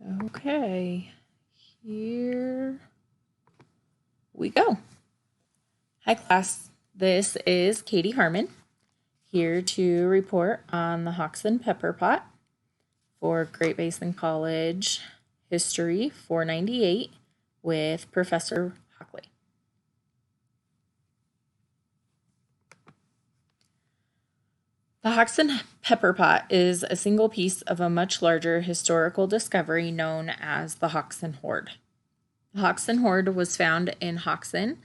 Okay, here we go. Hi class, this is Katie Harmon here to report on the Hoxne Pepper Pot for Great Basin College History 498 with Professor Hockley. The Hoxne Pepper Pot is a single piece of a much larger historical discovery known as the Hoxne Hoard. The Hoxne Hoard was found in Hoxne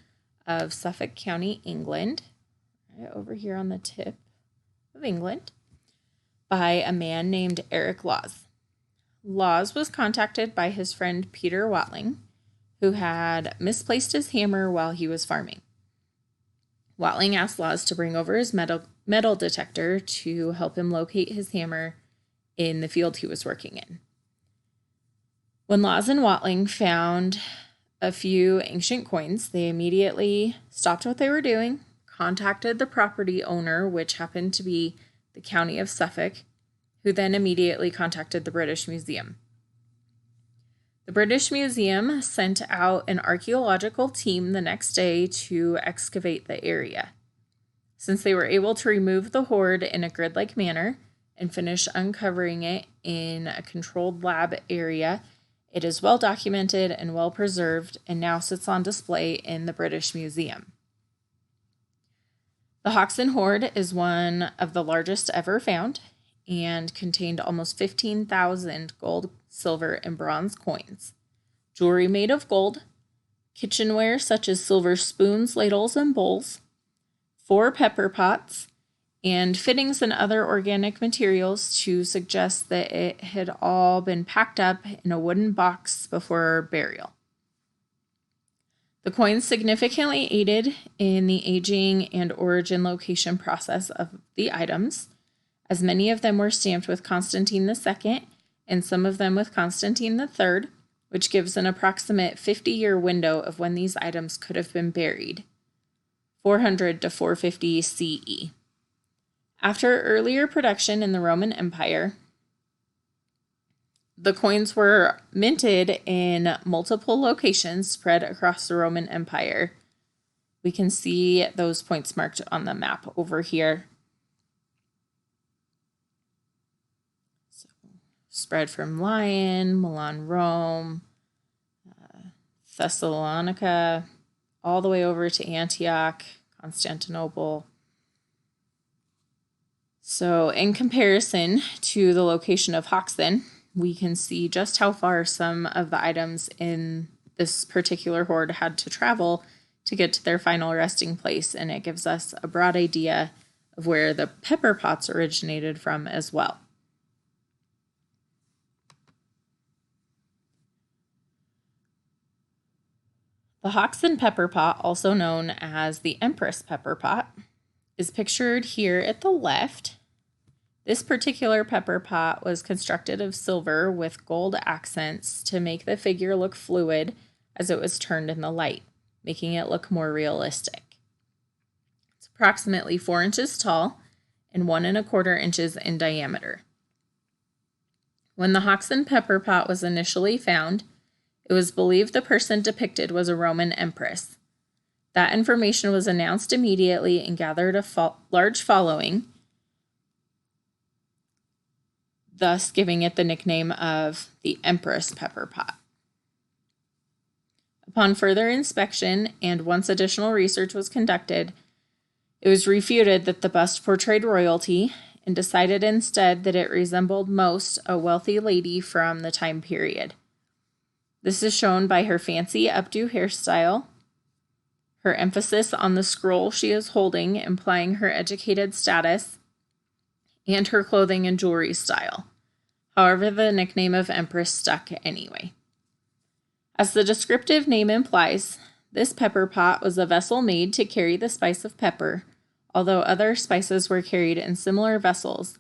of Suffolk County, England, right over here on the tip of England, by a man named Eric Laws. Laws was contacted by his friend Peter Watling, who had misplaced his hammer while he was farming. Watling asked Laws to bring over his metal detector to help him locate his hammer in the field he was working in. When Laws and Watling found a few ancient coins, they immediately stopped what they were doing, contacted the property owner, which happened to be the County of Suffolk, who then immediately contacted the British Museum. The British Museum sent out an archaeological team the next day to excavate the area. Since they were able to remove the hoard in a grid-like manner and finish uncovering it in a controlled lab area, it is well documented and well preserved and now sits on display in the British Museum. The Hoxne Hoard is one of the largest ever found and contained almost 15,000 gold, silver, and bronze coins, jewelry made of gold, kitchenware such as silver spoons, ladles, and bowls, 4 pepper pots, and fittings and other organic materials to suggest that it had all been packed up in a wooden box before burial. The coins significantly aided in the aging and origin location process of the items, as many of them were stamped with Constantine II and some of them with Constantine III, which gives an approximate 50-year window of when these items could have been buried, 400 to 450 CE. After earlier production in the Roman Empire, the coins were minted in multiple locations spread across the Roman Empire. We can see those points marked on the map over here. So, spread from Lyon, Milan, Rome, Thessalonica, all the way over to Antioch, Constantinople. So in comparison to the location of Hoxne, we can see just how far some of the items in this particular hoard had to travel to get to their final resting place, and it gives us a broad idea of where the pepper pots originated from as well. The Hoxne Pepper Pot, also known as the Empress Pepper Pot, is pictured here at the left. This particular pepper pot was constructed of silver with gold accents to make the figure look fluid as it was turned in the light, making it look more realistic. It's approximately 4 inches tall and 1¼ inches in diameter. When the Hoxne Pepper Pot was initially found, it was believed the person depicted was a Roman empress. That information was announced immediately and gathered a large following, thus giving it the nickname of the Empress Pepper Pot. Upon further inspection, and once additional research was conducted, it was refuted that the bust portrayed royalty and decided instead that it resembled most a wealthy lady from the time period. This is shown by her fancy updo hairstyle, her emphasis on the scroll she is holding, implying her educated status, and her clothing and jewelry style. However, the nickname of Empress stuck anyway. As the descriptive name implies, this pepper pot was a vessel made to carry the spice of pepper. Although other spices were carried in similar vessels,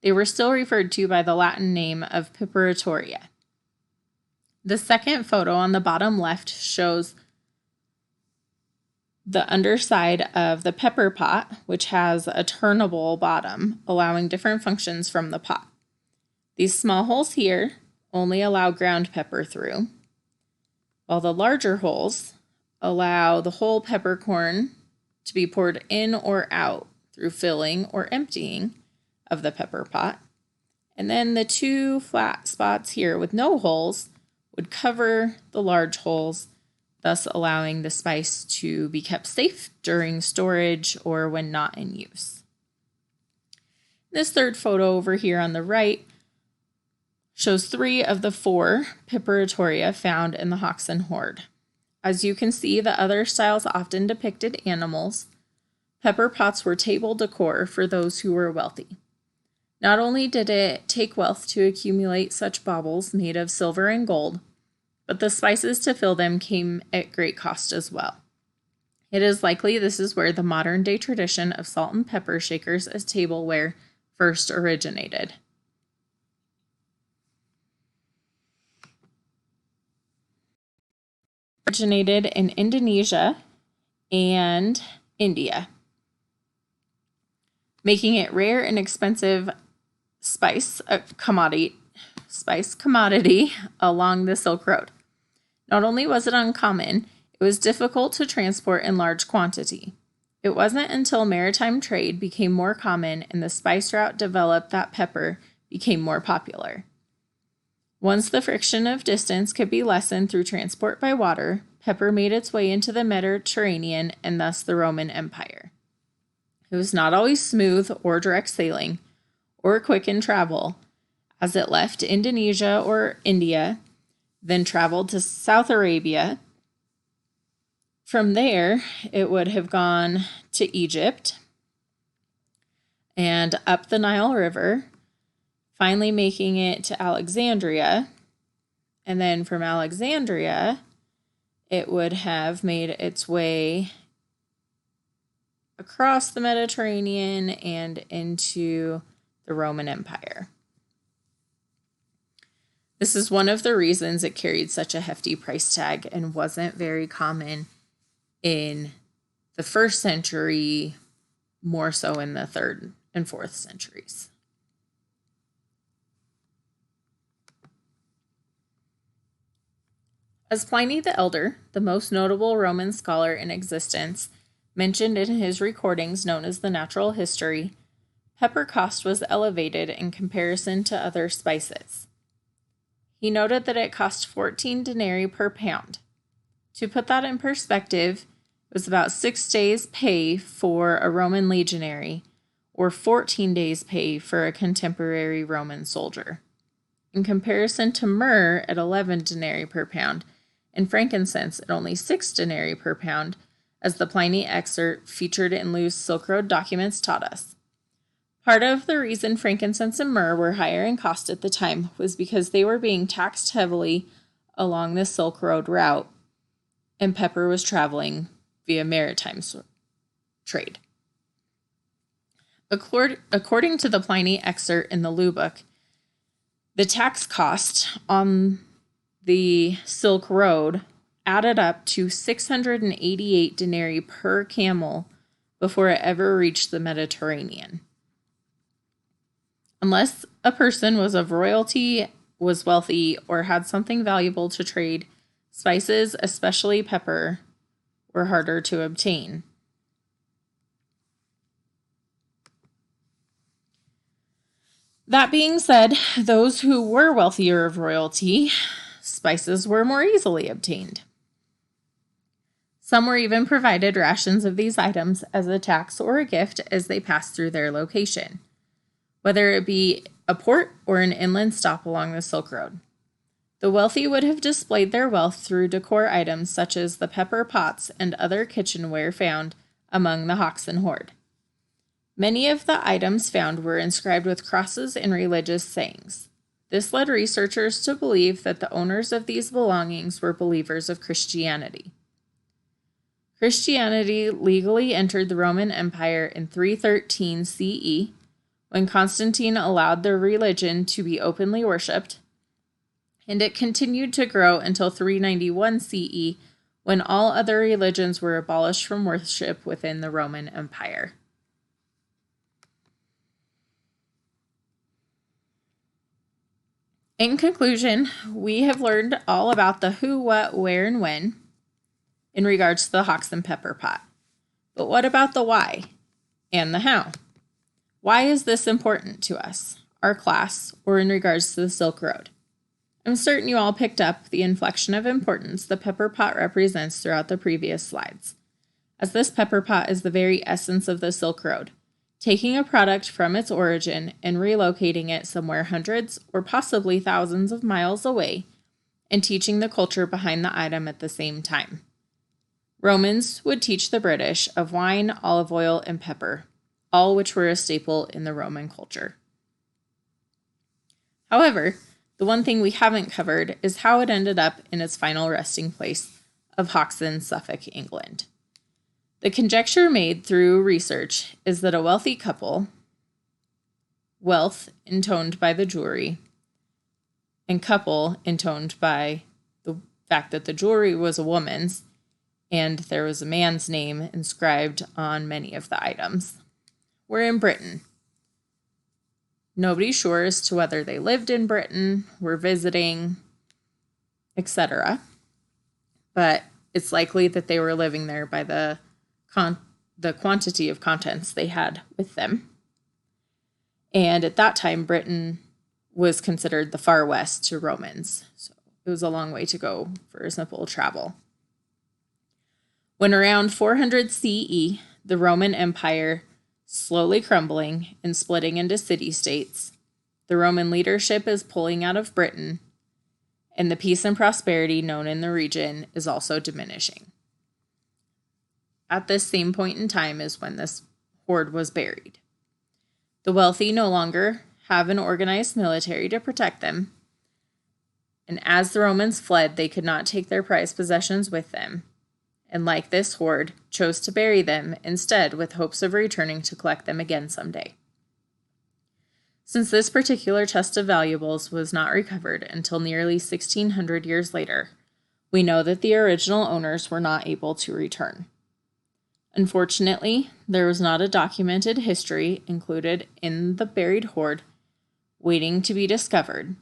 they were still referred to by the Latin name of Peperatoria. The second photo on the bottom left shows the underside of the pepper pot, which has a turnable bottom, allowing different functions from the pot. These small holes here only allow ground pepper through, while the larger holes allow the whole peppercorn to be poured in or out through filling or emptying of the pepper pot. And then the two flat spots here with no holes would cover the large holes, thus allowing the spice to be kept safe during storage or when not in use. This third photo over here on the right shows 3 of the 4 Piperatorya found in the Hoxne hoard. As you can see, the other styles often depicted animals. Pepper pots were table decor for those who were wealthy. Not only did it take wealth to accumulate such baubles made of silver and gold, but the spices to fill them came at great cost as well. It is likely this is where the modern-day tradition of salt and pepper shakers as tableware first originated. Originated in Indonesia and India, making it rare and expensive commodity along the Silk Road. Not only was it uncommon, it was difficult to transport in large quantity. It wasn't until maritime trade became more common and the spice route developed that pepper became more popular. Once the friction of distance could be lessened through transport by water, pepper made its way into the Mediterranean and thus the Roman Empire. It was not always smooth or direct sailing or quick in travel, as it left Indonesia or India, then traveled to South Arabia. From there, it would have gone to Egypt and up the Nile River, finally making it to Alexandria. And then from Alexandria, it would have made its way across the Mediterranean and into the Roman Empire. This is one of the reasons it carried such a hefty price tag and wasn't very common in the 1st century, more so in the 3rd and 4th centuries. As Pliny the Elder, the most notable Roman scholar in existence, mentioned in his recordings known as the Natural History, pepper cost was elevated in comparison to other spices. He noted that it cost 14 denarii per pound. To put that in perspective, it was about 6 days' pay for a Roman legionary, or 14 days' pay for a contemporary Roman soldier. In comparison to myrrh at 11 denarii per pound, and frankincense at only 6 denarii per pound, as the Pliny excerpt featured in loose Silk Road documents taught us. Part of the reason frankincense and myrrh were higher in cost at the time was because they were being taxed heavily along the Silk Road route, and pepper was traveling via maritime trade. According to the Pliny excerpt in the Loo Book, the tax cost on the Silk Road added up to 688 denarii per camel before it ever reached the Mediterranean. Unless a person was of royalty, was wealthy, or had something valuable to trade, spices, especially pepper, were harder to obtain. That being said, those who were wealthier of royalty, spices were more easily obtained. Some were even provided rations of these items as a tax or a gift as they passed through their location, whether it be a port or an inland stop along the Silk Road. The wealthy would have displayed their wealth through decor items such as the pepper pots and other kitchenware found among the Hoxne hoard. Many of the items found were inscribed with crosses and religious sayings. This led researchers to believe that the owners of these belongings were believers of Christianity. Christianity legally entered the Roman Empire in 313 CE, when Constantine allowed the religion to be openly worshipped, and it continued to grow until 391 CE, when all other religions were abolished from worship within the Roman Empire. In conclusion, we have learned all about the who, what, where, and when in regards to the Hoxne Pepper Pot. But what about the why and the how? Why is this important to us, our class, or in regards to the Silk Road? I'm certain you all picked up the inflection of importance the pepper pot represents throughout the previous slides, as this pepper pot is the very essence of the Silk Road, taking a product from its origin and relocating it somewhere hundreds or possibly thousands of miles away and teaching the culture behind the item at the same time. Romans would teach the British of wine, olive oil, and pepper, all which were a staple in the Roman culture. However, the one thing we haven't covered is how it ended up in its final resting place of Hoxne, Suffolk, England. The conjecture made through research is that a wealthy couple, wealth intoned by the jewelry, and couple intoned by the fact that the jewelry was a woman's, and there was a man's name inscribed on many of the items, were in Britain. Nobody's sure as to whether they lived in Britain, were visiting, etc. But it's likely that they were living there by the quantity of contents they had with them. And at that time, Britain was considered the far west to Romans. So it was a long way to go for simple travel. When around 400 CE, the Roman Empire slowly crumbling and splitting into city-states, the Roman leadership is pulling out of Britain, and the peace and prosperity known in the region is also diminishing. At this same point in time is when this hoard was buried. The wealthy no longer have an organized military to protect them, and as the Romans fled, they could not take their prized possessions with them, and like this hoard, chose to bury them instead with hopes of returning to collect them again someday. Since this particular chest of valuables was not recovered until nearly 1,600 years later, we know that the original owners were not able to return. Unfortunately, there was not a documented history included in the buried hoard waiting to be discovered,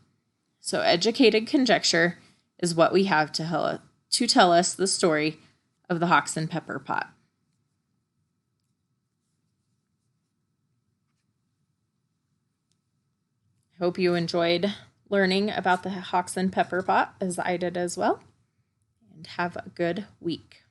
so educated conjecture is what we have to tell us the story of the Hoxne Pepper Pot. I hope you enjoyed learning about the Hoxne Pepper Pot as I did as well, and have a good week.